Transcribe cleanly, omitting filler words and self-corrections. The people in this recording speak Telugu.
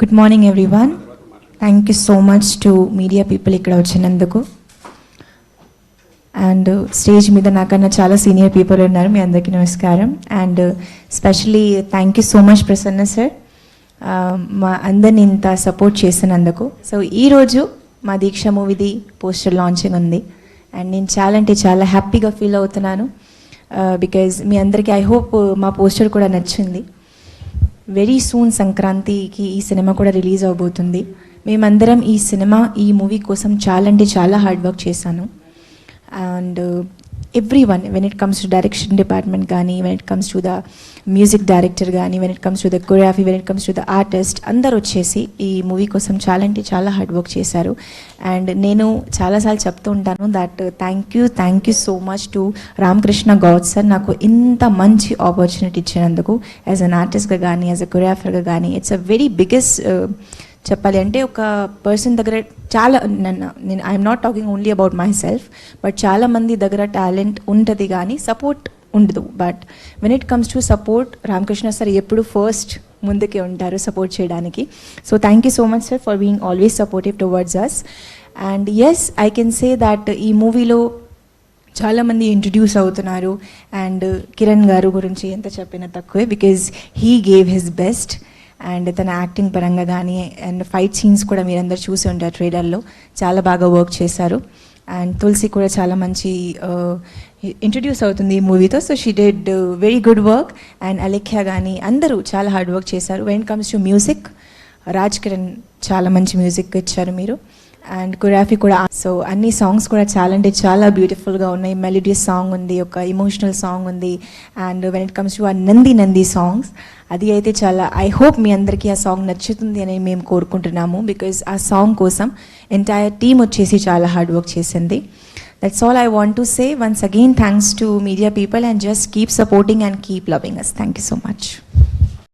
Good morning everyone. Thank you so much to media people ఇక్కడ వచ్చినందుకు. అండ్ స్టేజ్ మీద నాకన్నా చాలా సీనియర్ పీపుల్ ఉన్నారు. మీ అందరికీ నమస్కారం. And specially thank you so much Prasanna sir, మా అందరిని ఇంత సపోర్ట్ చేసినందుకు. సో ఈరోజు మా దీక్ష మూవీది పోస్టర్ లాంచింగ్ ఉంది అండ్ నేను చాలా అంటే చాలా హ్యాపీగా ఫీల్ అవుతున్నాను. బికాజ్ మీ అందరికీ ఐ హోప్ మా పోస్టర్ కూడా నచ్చింది. వెరీ సూన్ సంక్రాంతికి ఈ సినిమా కూడా రిలీజ్ అవబోతుంది. మేమందరం ఈ మూవీ కోసం చాలా అంటే చాలా హార్డ్ వర్క్ చేశాను. And everyone, when it comes to direction department కానీ, when it comes to the music director కానీ, when it comes to the choreography, when it comes to the artist, అందరు వచ్చేసి ఈ మూవీ కోసం చాలా అంటే చాలా హార్డ్ వర్క్ చేశారు. అండ్ నేను చాలాసార్లు చెప్తూ ఉంటాను that thank you so much to Ramakrishna Goud sir, నాకు ఇంత మంచి ఆపర్చునిటీ ఇచ్చినందుకు యాజ్ అన్ ఆర్టిస్ట్గా కానీ, యాజ్ అ కొరియోగ్రాఫర్గా కానీ. ఇట్స్ అ వెరీ బిగ్గెస్ట్, చెప్పాలి అంటే ఒక పర్సన్ దగ్గర చాలా, నేను I'm not talking only about myself, but చాలామంది దగ్గర టాలెంట్ ఉంటుంది కానీ సపోర్ట్ ఉండదు. But when it comes to support, Ramakrishna sir ఎప్పుడు ఫస్ట్ ముందుకే ఉంటారు సపోర్ట్ చేయడానికి. So thank you so much sir for being always supportive towards us. And yes, I can say that ఈ మూవీలో చాలామంది ఇంట్రడ్యూస్ అవుతున్నారు. అండ్ కిరణ్ గారు గురించి ఎంత చెప్పినా తక్కువే, because he gave his best. And తన యాక్టింగ్ పరంగా కానీ అండ్ ఫైట్ సీన్స్ కూడా మీరందరూ చూసి ఉంటారు ట్రైలర్లో, చాలా బాగా వర్క్ చేశారు. అండ్ తులసి కూడా చాలా మంచి ఇంట్రడ్యూస్ అవుతుంది ఈ మూవీతో. So she did very good work. And Alekhya కానీ అందరూ చాలా హార్డ్ వర్క్ చేశారు. When it comes to music, Raj Kiran చాలా మంచి మ్యూజిక్ ఇచ్చారు మీరు. అండ్ కొరియోగ్రఫీ కూడా, సో అన్ని సాంగ్స్ కూడా చాలా అంటే చాలా బ్యూటిఫుల్గా ఉన్నాయి. మెలోడియస్ సాంగ్ ఉంది, ఒక ఎమోషనల్ సాంగ్ ఉంది. And when it comes to ఆ నంది సాంగ్స్, అది అయితే చాలా, ఐ హోప్ మీ అందరికీ ఆ సాంగ్ నచ్చుతుంది అని మేము కోరుకుంటున్నాము. బికాజ్ ఆ సాంగ్ కోసం ఎంటైర్ టీమ్ వచ్చేసి చాలా హార్డ్ వర్క్ చేసింది. That's all I want to say. Once again, thanks to media people and just keep supporting and keep loving us. Thank you so much.